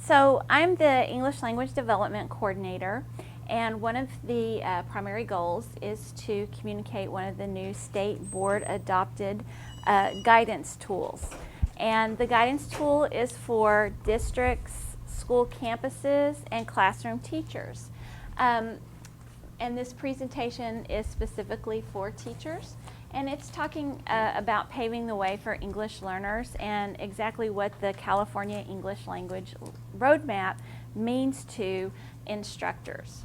So I'm the English Language Development Coordinator, and one of the primary goals is to communicate one of the new state board adopted guidance tools. And the guidance tool is for districts, school campuses, and classroom teachers. And this presentation is specifically for teachers. And it's talking about paving the way for English learners and exactly what the California English Language Roadmap means to instructors.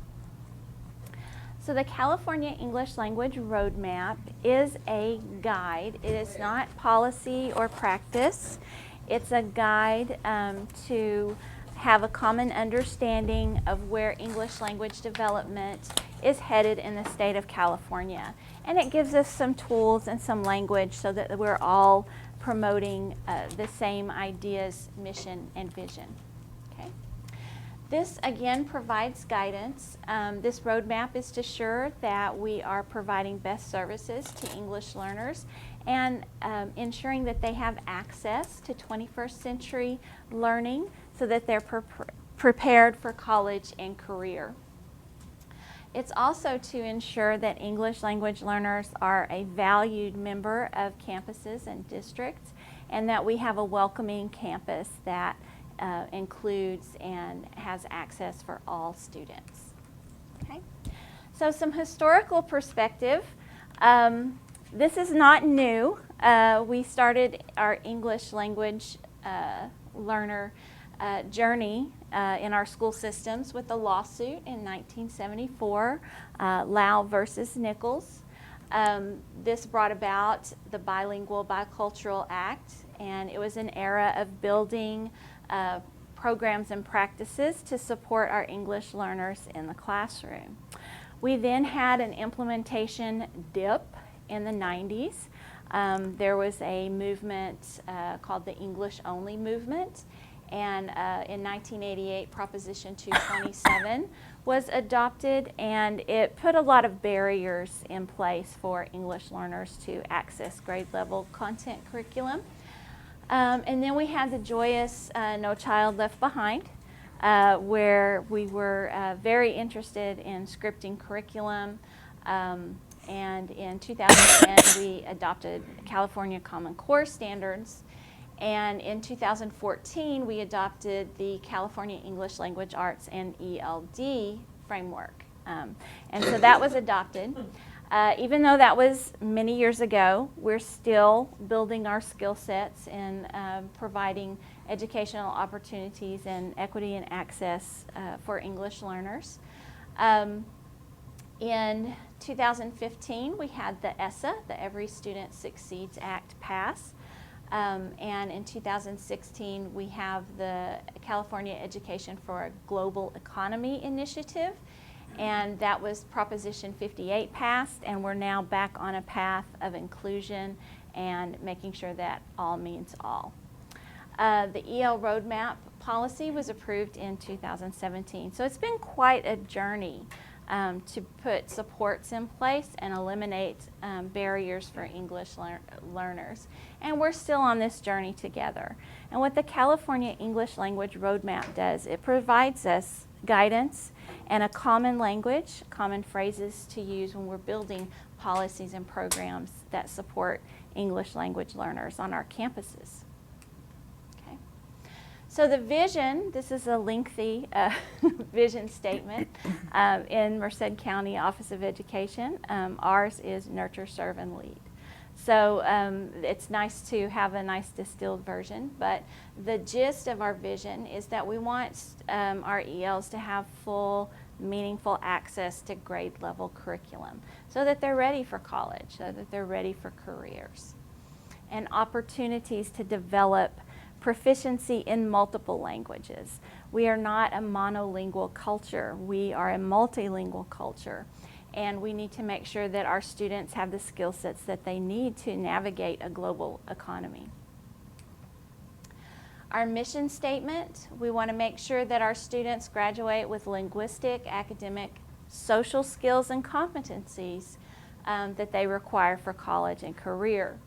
So the California English Language Roadmap is a guide. It is not policy or practice. It's a guide to have a common understanding of where English language development is headed in the state of California. And it gives us some tools and some language so that we're all promoting the same ideas, mission, and vision. Okay. This again provides guidance. This roadmap is to ensure that we are providing best services to English learners and ensuring that they have access to 21st century learning so that they're prepared for college and career. It's also to ensure that English language learners are a valued member of campuses and districts, and that we have a welcoming campus that includes and has access for all students. Okay. So some historical perspective. This is not new. We started our English language learner journey in our school systems with a lawsuit in 1974, Lau versus Nichols. This brought about the Bilingual Bicultural Act, and it was an era of building programs and practices to support our English learners in the classroom. We then had an implementation dip in the 90s. There was a movement called the English Only movement. And in 1988, Proposition 227 was adopted, and it put a lot of barriers in place for English learners to access grade level content curriculum. And then we had the joyous No Child Left Behind, where we were very interested in scripting curriculum. And in 2010, we adopted California Common Core standards. And in 2014, we adopted the California English Language Arts and ELD framework. And so that was adopted. Even though that was many years ago, we're still building our skill sets and providing educational opportunities and equity and access for English learners. In 2015, we had the ESSA, the Every Student Succeeds Act, pass. And in 2016, we have the California Education for a Global Economy initiative, and that was Proposition 58 passed, and we're now back on a path of inclusion and making sure that all means all. The EL Roadmap policy was approved in 2017, so it's been quite a journey to put supports in place and eliminate barriers for English learners. And we're still on this journey together. And what the California English Language Roadmap does, it provides us guidance and a common language, common phrases to use when we're building policies and programs that support English language learners on our campuses. So the vision, this is a lengthy vision statement in Merced County Office of Education. Ours is nurture, serve, and lead. So it's nice to have a nice distilled version, but the gist of our vision is that we want our ELs to have full, meaningful access to grade level curriculum so that they're ready for college, so that they're ready for careers, and opportunities to develop proficiency in multiple languages. We are not a monolingual culture. We are a multilingual culture. And we need to make sure that our students have the skill sets that they need to navigate a global economy. Our mission statement, we want to make sure that our students graduate with linguistic, academic, social skills and competencies that they require for college and career.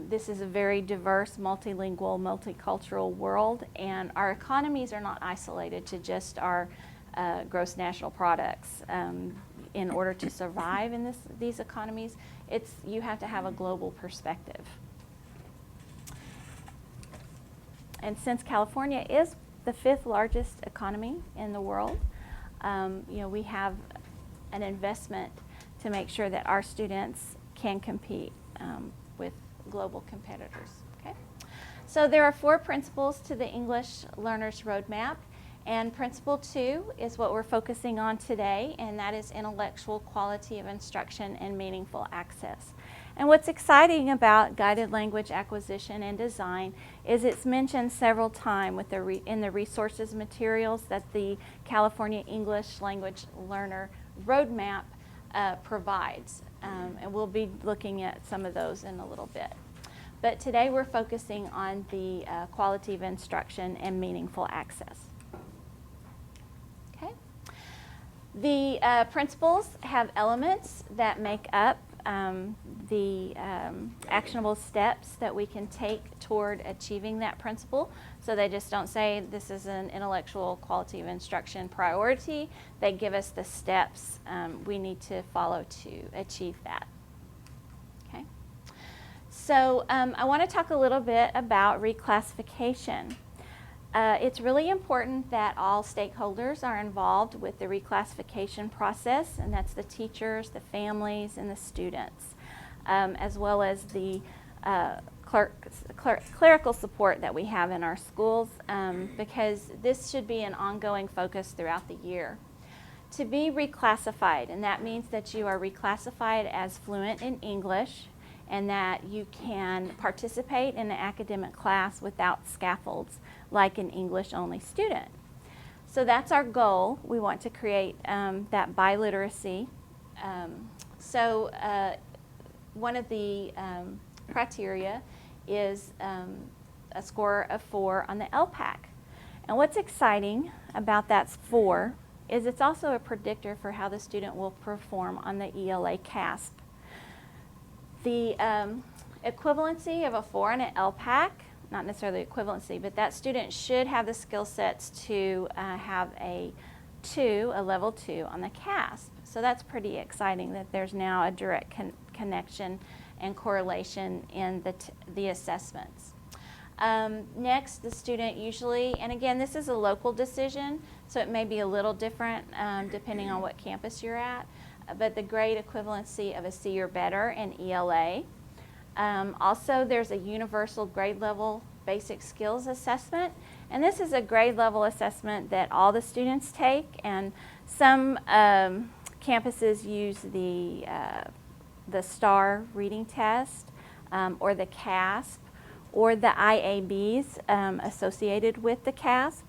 This is a very diverse, multilingual, multicultural world, and our economies are not isolated to just our gross national products. In order to survive in these economies, you have to have a global perspective. And since California is the 5th largest economy in the world, we have an investment to make sure that our students can compete with global competitors. Okay? So there are 4 principles to the English Learner's Roadmap, and Principle 2 is what we're focusing on today, and that is intellectual quality of instruction and meaningful access. And what's exciting about guided language acquisition and design is it's mentioned several times in the resources materials that the California English Language Learner Roadmap provides. And we'll be looking at some of those in a little bit. But today we're focusing on the quality of instruction and meaningful access. Okay. The principles have elements that make up the actionable steps that we can take toward achieving that principle. So they just don't say this is an intellectual quality of instruction priority. They give us the steps we need to follow to achieve that. Okay. So I want to talk a little bit about reclassification. It's really important that all stakeholders are involved with the reclassification process, and that's the teachers, the families, and the students, as well as the clerical support that we have in our schools, because this should be an ongoing focus throughout the year. To be reclassified, and that means that you are reclassified as fluent in English and that you can participate in an academic class without scaffolds like an English-only student. So that's our goal. We want to create that biliteracy. One of the criteria is a score of 4 on the LPAC. And what's exciting about that 4 is it's also a predictor for how the student will perform on the ELA CASP. The equivalency of a 4 on an LPAC, not necessarily equivalency, but that student should have the skill sets to have a level 2 on the CASP. So that's pretty exciting that there's now a direct connection and correlation in the assessments. Next, the student usually, and again, this is a local decision, so it may be a little different depending on what campus you're at, but the grade equivalency of a C or better in ELA. Also, there's a universal grade level basic skills assessment, and this is a grade level assessment that all the students take, and some campuses use the STAR reading test or the CASP or the IABs associated with the CASP.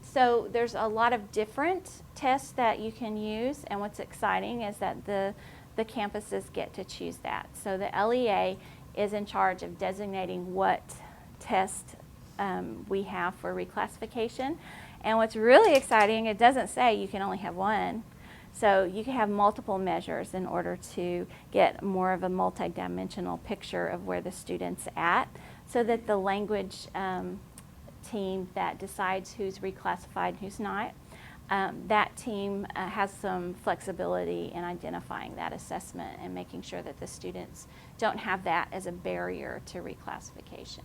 So there's a lot of different tests that you can use, and what's exciting is that the campuses get to choose that. So the LEA is in charge of designating what test we have for reclassification. And what's really exciting, it doesn't say you can only have one. So you can have multiple measures in order to get more of a multidimensional picture of where the student's at, so that the language team that decides who's reclassified and who's not, that team has some flexibility in identifying that assessment and making sure that the students don't have that as a barrier to reclassification.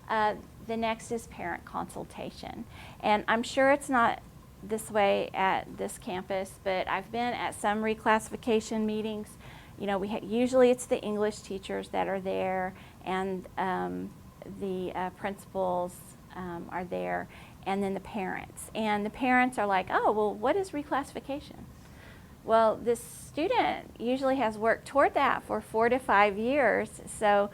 The next is parent consultation. And I'm sure it's not this way at this campus, but I've been at some reclassification meetings. You know, usually it's the English teachers that are there, and the principals are there, and then the parents. And the parents are like, oh, well, what is reclassification? Well, this student usually has worked toward that for 4 to 5 years, so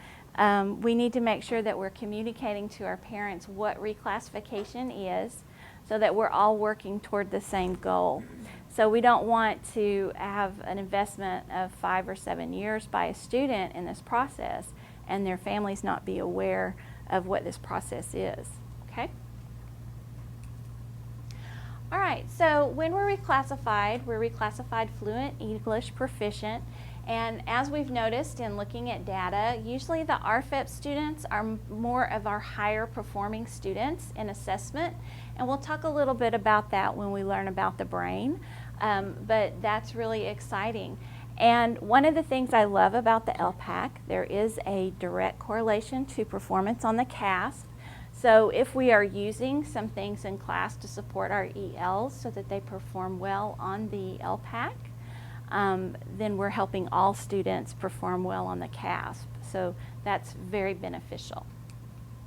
we need to make sure that we're communicating to our parents what reclassification is, so that we're all working toward the same goal. So we don't want to have an investment of 5 or 7 years by a student in this process and their families not be aware of what this process is. Okay? All right, so when we're reclassified fluent English proficient, And as we've noticed in looking at data, usually the RFEP students are more of our higher performing students in assessment, and we'll talk a little bit about that when we learn about the brain, but that's really exciting. And one of the things I love about the LPAC, there is a direct correlation to performance on the CASP. So if we are using some things in class to support our ELs so that they perform well on the LPAC, then we're helping all students perform well on the CASP. So that's very beneficial.